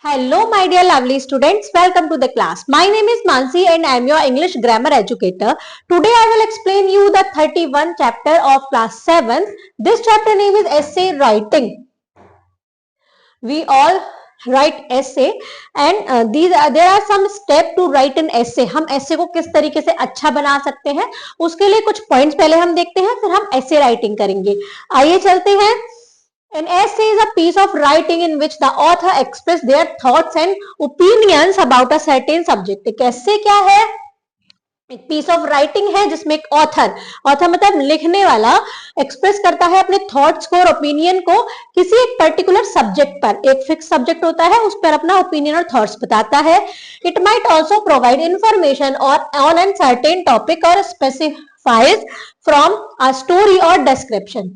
Hello, my dear lovely students. Welcome to the class. My name is Mansi and I am your English grammar educator. Today I will explain you the 31 chapter of class 7. This chapter name is essay writing. We all write essay and there are some step to write an essay. हम essay को किस तरीके से अच्छा बना सकते हैं उसके लिए कुछ points पहले हम देखते हैं, फिर हम essay writing करेंगे. आइए चलते हैं. An essay is a piece of writing in which the author express their thoughts and opinions about a certain subject. एक essay क्या है? एक piece of writing है जिसमें एक author मतलब लिखने वाला एक्सप्रेस करता है अपने थॉट्स को और ओपिनियन को किसी एक पर्टिकुलर सब्जेक्ट पर. एक फिक्स सब्जेक्ट होता है, उस पर अपना ओपिनियन और थॉट्स बताता है. It might also provide information और ऑन एन सर्टेन टॉपिक और स्पेसिफाइज फ्रॉम अ स्टोरी और description.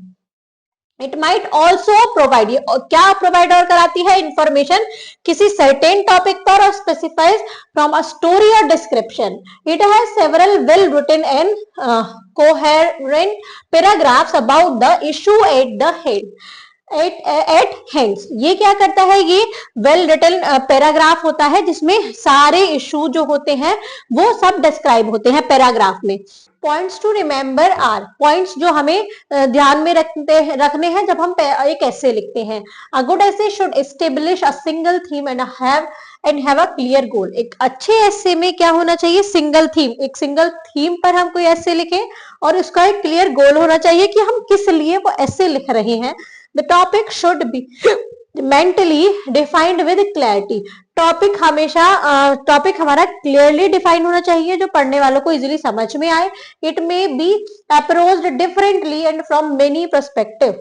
It might also provide, क्या प्रोवाइड और कराती है? इंफॉर्मेशन किसी सर्टेन टॉपिक पर और स्पेसिफाइज फ्रॉम अ स्टोरी और description. It has several well written and coherent paragraphs about the issue at the head at hands. ये क्या करता है? ये वेल रिटन पैराग्राफ होता है जिसमें सारे इशू जो होते हैं वो सब डिस्क्राइब होते हैं पैराग्राफ में. Points to remember are, points जो हमें ध्यान में रखने हैं जब हम एक ऐसे लिखते हैं. अ गुड ऐसे should establish a single theme and have a clear goal. एक अच्छे ऐसे में क्या होना चाहिए? Single theme. एक सिंगल थीम पर हम कोई ऐसे लिखें और उसका एक क्लियर गोल होना चाहिए कि हम किस लिए वो ऐसे लिख रहे हैं. The topic should be mentally defined with clarity. Topic हमेशा टॉपिक हमारा क्लियरली डिफाइन होना चाहिए जो पढ़ने वालों को इजीली समझ में आए. It may be approached differently and from many perspective,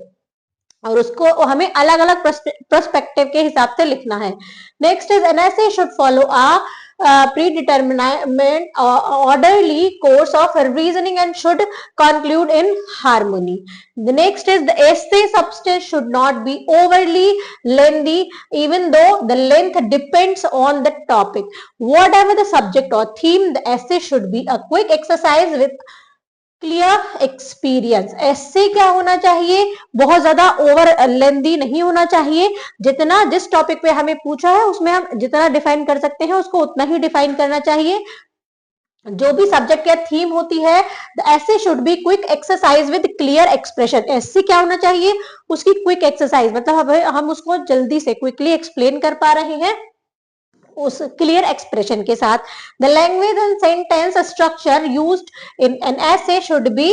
और उसको हमें अलग अलग पर्सपेक्टिव के हिसाब से लिखना है. Next is an essay should follow a predetermined orderly course of reasoning and should conclude in harmony. The next is the essay substance should not be overly lengthy even though the length depends on the topic. Whatever the subject or theme, the essay should be a quick exercise with clear experience. ऐसे क्या होना चाहिए? बहुत ज्यादा over लेंदी नहीं होना चाहिए. जितना जिस टॉपिक पे हमें पूछा है उसमें हम जितना डिफाइन कर सकते हैं उसको उतना ही डिफाइन करना चाहिए. जो भी सब्जेक्ट या थीम होती है, ऐसे should be quick exercise with clear expression. ऐसे क्या होना चाहिए? उसकी क्विक एक्सरसाइज मतलब हम उसको जल्दी से क्विकली एक्सप्लेन कर पा रहे हैं उस क्लियर एक्सप्रेशन के साथ. The language and sentence structure used in an essay should be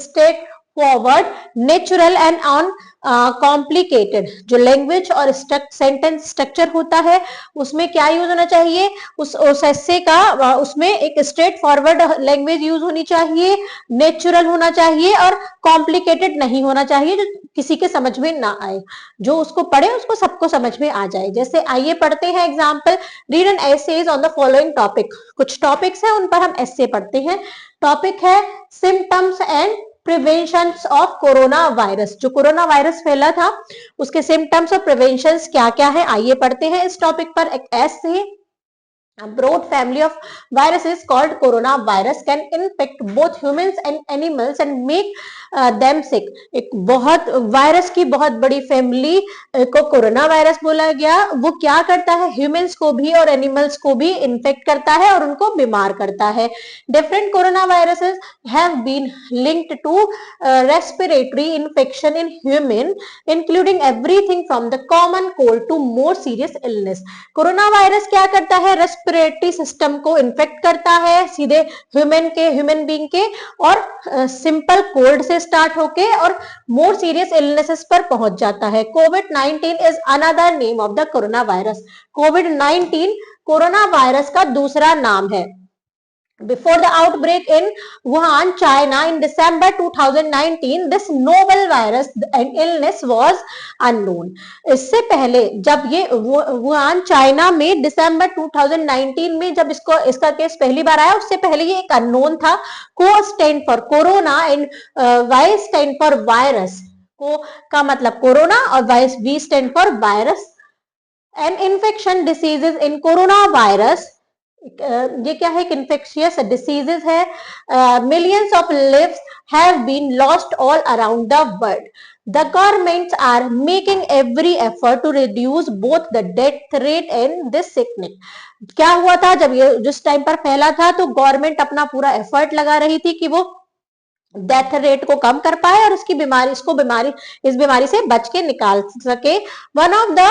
straightforward, natural and uncomplicated. जो लैंग्वेज और सेंटेंस स्ट्रक्चर होता है उसमें क्या यूज होना चाहिए? उस ऐसे का उसमें एक स्ट्रेट फॉरवर्ड लैंग्वेज यूज होनी चाहिए, नेचुरल होना चाहिए और कॉम्प्लिकेटेड नहीं होना चाहिए जो किसी के समझ में ना आए. जो उसको पढ़े उसको सबको समझ में आ जाए. जैसे आइए पढ़ते हैं example. Read an essays on the following topic. कुछ टॉपिक्स हैं उन पर हम एसे पढ़ते हैं. टॉपिक है symptoms and prevention of corona virus. जो कोरोना वायरस फैला था उसके सिम्टम्स और प्रिवेंशन क्या क्या है आइए पढ़ते हैं. इस टॉपिक पर एक ऐसे A broad family of viruses called coronavirus can infect both humans and animals and make them sick. एक बहुत वायरस की बहुत बड़ी फैमिली को कोरोना वायरस बोला गया. वो क्या करता है? ह्यूमंस को भी और एनिमल्स को भी इन्फेक्ट करता है और उनको बीमार करता है. Different corona viruses have been linked to respiratory infection in human including everything from the common cold to more serious illness. Corona virus क्या करता है? रेस्पिरेटरी सिस्टम को इन्फेक्ट करता है सीधे ह्यूमन बीइंग के और सिंपल कोल्ड से स्टार्ट होके और मोर सीरियस इलनेसेस पर पहुंच जाता है. कोविड-19 is another name of the corona virus. कोविड-19 कोरोना वायरस का दूसरा नाम है. Before the outbreak in Wuhan, China in December 2019, this novel virus and illness was unknown. इससे पहले जब ये वुहान चाइना में दिसंबर 2019 में जब इसका केस पहली बार आया उससे पहले ये एक अननोन था. Co stand for corona and vi stand for virus. Co का मतलब कोरोना और vi stand for virus. An infection diseases in coronavirus ये क्या है, इन्फेक्शियस डिसीजेस है. Millions of lives have been lost all around the world. The governments are making every effort to reduce both the death rate and this sickness. क्या हुआ था जब ये जिस टाइम पर फैला था, तो गवर्नमेंट अपना पूरा एफर्ट लगा रही थी कि वो डेथ रेट को कम कर पाए और इसकी बीमारी इस बीमारी से बच के निकाल सके. One of the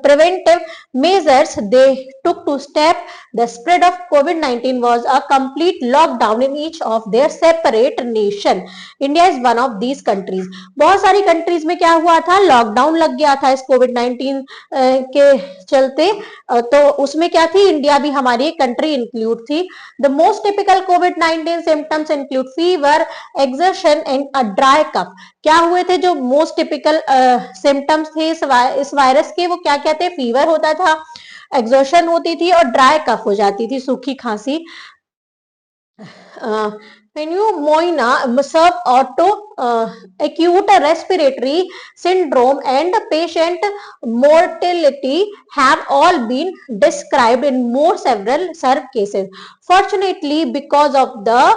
preventive measures they took to step the spread of कोविड-19 was a complete lockdown in each of their separate nation. India is one of these countries. बहुत सारी कंट्रीज में क्या हुआ था, लॉकडाउन लग गया था इस कोविड-19 के चलते. तो उसमें क्या थी, इंडिया भी हमारी एक कंट्री इंक्लूड थी. द मोस्ट टिपिकल कोविड-19 symptoms include fever, exertion and a dry cough. क्या हुए थे जो मोस्ट टिपिकल सिम्टम्स थे इस वायरस के, वो क्या क्या थे, फीवर होता था, एक्सर्शन होती थी और ड्राई कफ हो जाती थी, सूखी खांसी. Pneumonia, subauto acute respiratory syndrome and patient mortality have all been described in more several cases. Fortunately, because of the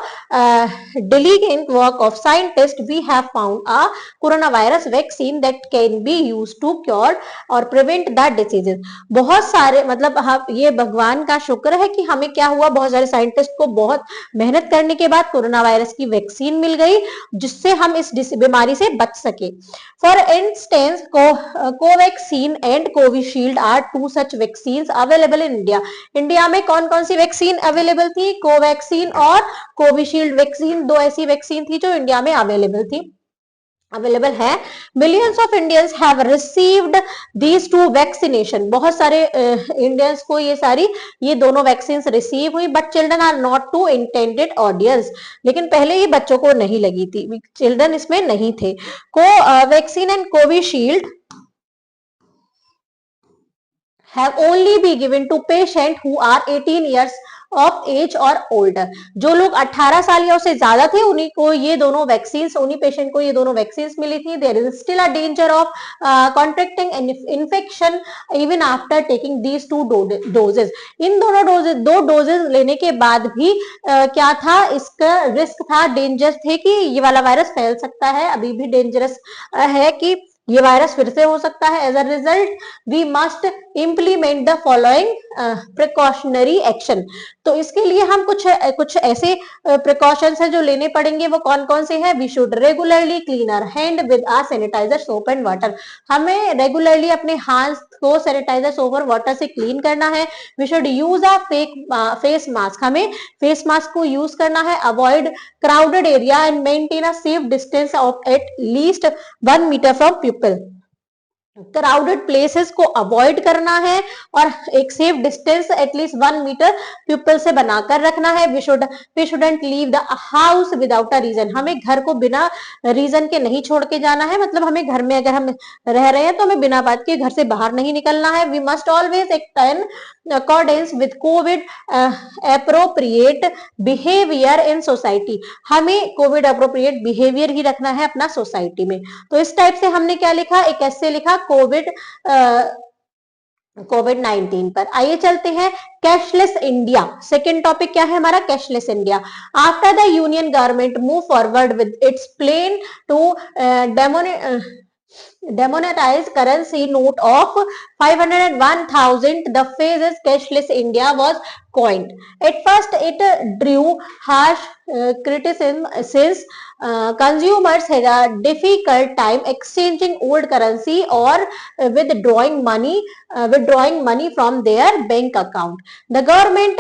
diligent work of scientists, we have found a coronavirus vaccine that can be used to cure or prevent the diseases. बहुत सारे मतलब हम ये भगवान का शुक्र है कि हमें क्या हुआ, बहुत सारे साइंटिस्ट को बहुत मेहनत करने के बाद कोरोना वायरस की वैक्सीन मिल गई जिससे हम इस बीमारी से बच सके. For instance Covaxin and Covishield are two such vaccine available in India. India में कौन कौन सी वैक्सीन अवेलेबल थी, कोवैक्सीन और कोविशील्ड वैक्सीन, दो ऐसी वैक्सीन थी जो इंडिया में अवेलेबल है. Millions of Indians have received these two vaccination. बहुत सारे इंडियंस को ये दोनों वैक्सीन रिसीव हुई. But children are not to intended audience. लेकिन पहले ये बच्चों को नहीं लगी थी, चिल्ड्रन इसमें नहीं थे. Covaxin and Covishield have only be given to patient who are 18 years of age or older. जो लोग 18 साल या उससे ज्यादा थे उन्हीं को ये दोनों वैक्सीन, उन्हीं पेशेंट को ये दोनों वैक्सीन मिली थी. There is still a danger of contracting infection even after taking these two doses. इन दोनों दो डोजेज लेने के बाद भी क्या था, इसका रिस्क था, डेंजर थे कि ये वाला वायरस फैल सकता है, अभी भी डेंजरस है कि ये वायरस फिर से हो सकता है. As a result we must implement the following precautionary action. तो इसके लिए हम कुछ ऐसे प्रिकॉशंस है जो लेने पड़ेंगे. वो कौन कौन से हैं? We should regularly clean our hand with a sanitiser, soap and water. हमें रेगुलरली अपने हाथ को सैनिटाइजर, सोप और वाटर से क्लीन करना है. We should use a face mask. हमें फेस मास्क को यूज करना है. Avoid crowded area and maintain a safe distance of at least 1 meter from people. Crowded places को अवॉइड करना है और एक safe distance at least 1 metre people से बनाकर रखना है. We shouldn't leave the house without a reason. हमें घर को बिना रीजन के नहीं छोड़ के जाना है. मतलब हमें घर में अगर हम रह रहे हैं तो हमें बिना बात के घर से बाहर नहीं निकलना है. We must always act in accordance with covid appropriate behaviour in society. हमें कोविड एप्रोप्रिएट बिहेवियर ही रखना है अपना सोसाइटी में. तो इस टाइप से हमने क्या लिखा, एक ऐसे लिखा कोविड-19 पर. आइए चलते हैं कैशलेस इंडिया. सेकेंड टॉपिक क्या है हमारा, cashless India. After the union government move forward with its plan to demonetize currency note of 501,000, the phrase cashless India was coined. At first it drew harsh criticism since consumers had a difficult time exchanging old currency or withdrawing money from their bank account. The government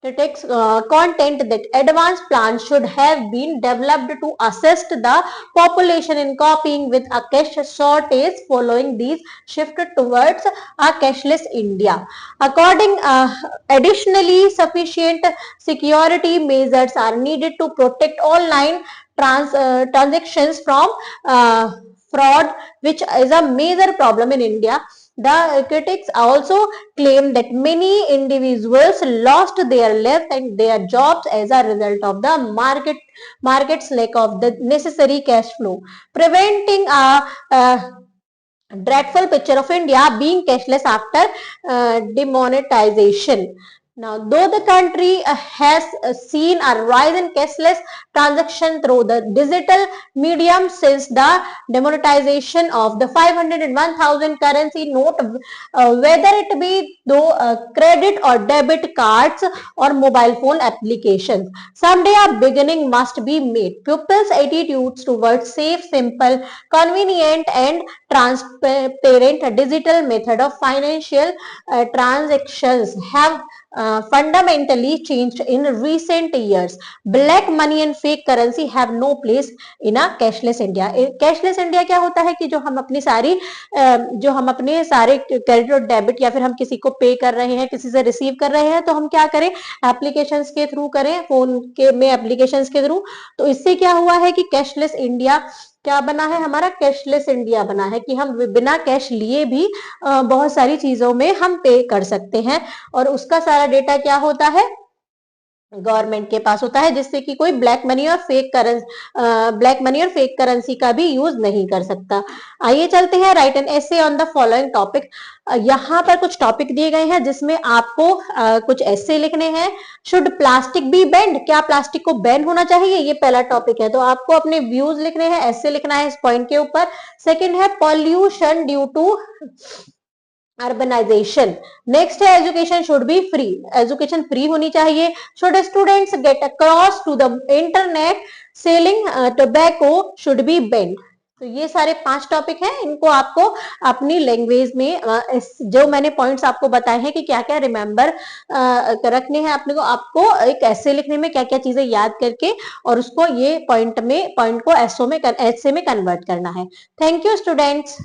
critics content that advanced plans should have been developed to assist the population in coping with a cash shortage following these shift towards a cashless India. Additionally, sufficient security measures are needed to protect online transactions from fraud, which is a major problem in India. The critics also claim that many individuals lost their lives and their jobs as a result of the market's lack of the necessary cash flow, preventing a dreadful picture of India being cashless after demonetization. Now, though the country has seen a rise in cashless transaction through the digital medium since the demonetization of the 500 and 1000 currency note, whether it be though credit or debit cards or mobile phone applications, someday a beginning must be made. People's attitudes towards safe, simple, convenient, and transparent digital method of financial transactions have fundamentally changed in recent years. Black money and fake currency have no place in a cashless India. Cashless India क्या होता है कि जो हम अपनी सारी जो हम अपने सारे क्रेडिट और डेबिट या फिर हम किसी को पे कर रहे हैं, किसी से रिसीव कर रहे हैं, तो हम क्या करें, एप्लीकेशंस के थ्रू करें, फोन के में एप्लीकेशंस के थ्रू। तो इससे क्या हुआ है कि कैशलेस इंडिया क्या बना है, हमारा कैशलेस इंडिया बना है कि हम बिना कैश लिए भी बहुत सारी चीजों में हम पे कर सकते हैं, और उसका सारा डेटा क्या होता है, गवर्नमेंट के पास होता है, जिससे कि कोई ब्लैक मनी और फेक करेंसी का भी यूज नहीं कर सकता। आइए चलते हैं, right an essay on the following topic. यहाँ पर कुछ टॉपिक दिए गए हैं जिसमें आपको कुछ ऐसे लिखने हैं। शुड प्लास्टिक बी बैंड, क्या प्लास्टिक को बैन होना चाहिए, ये पहला टॉपिक है, तो आपको अपने व्यूज लिखने हैं, ऐसे लिखना है इस पॉइंट के ऊपर। सेकेंड है pollution due to urbanisation. Next है education should be free, education free होनी चाहिए। Should students get across to the internet, selling tobacco should be banned. तो ये सारे 5 टॉपिक हैं, इनको आपको अपनी लैंग्वेज में जो मैंने पॉइंट्स आपको बताए हैं कि क्या क्या रिमेंबर रखने हैं अपने को, आपको एक ऐसे लिखने में क्या क्या चीजें याद करके और उसको ये पॉइंट को एसओ में ऐसे में कन्वर्ट करना है। Thank you students.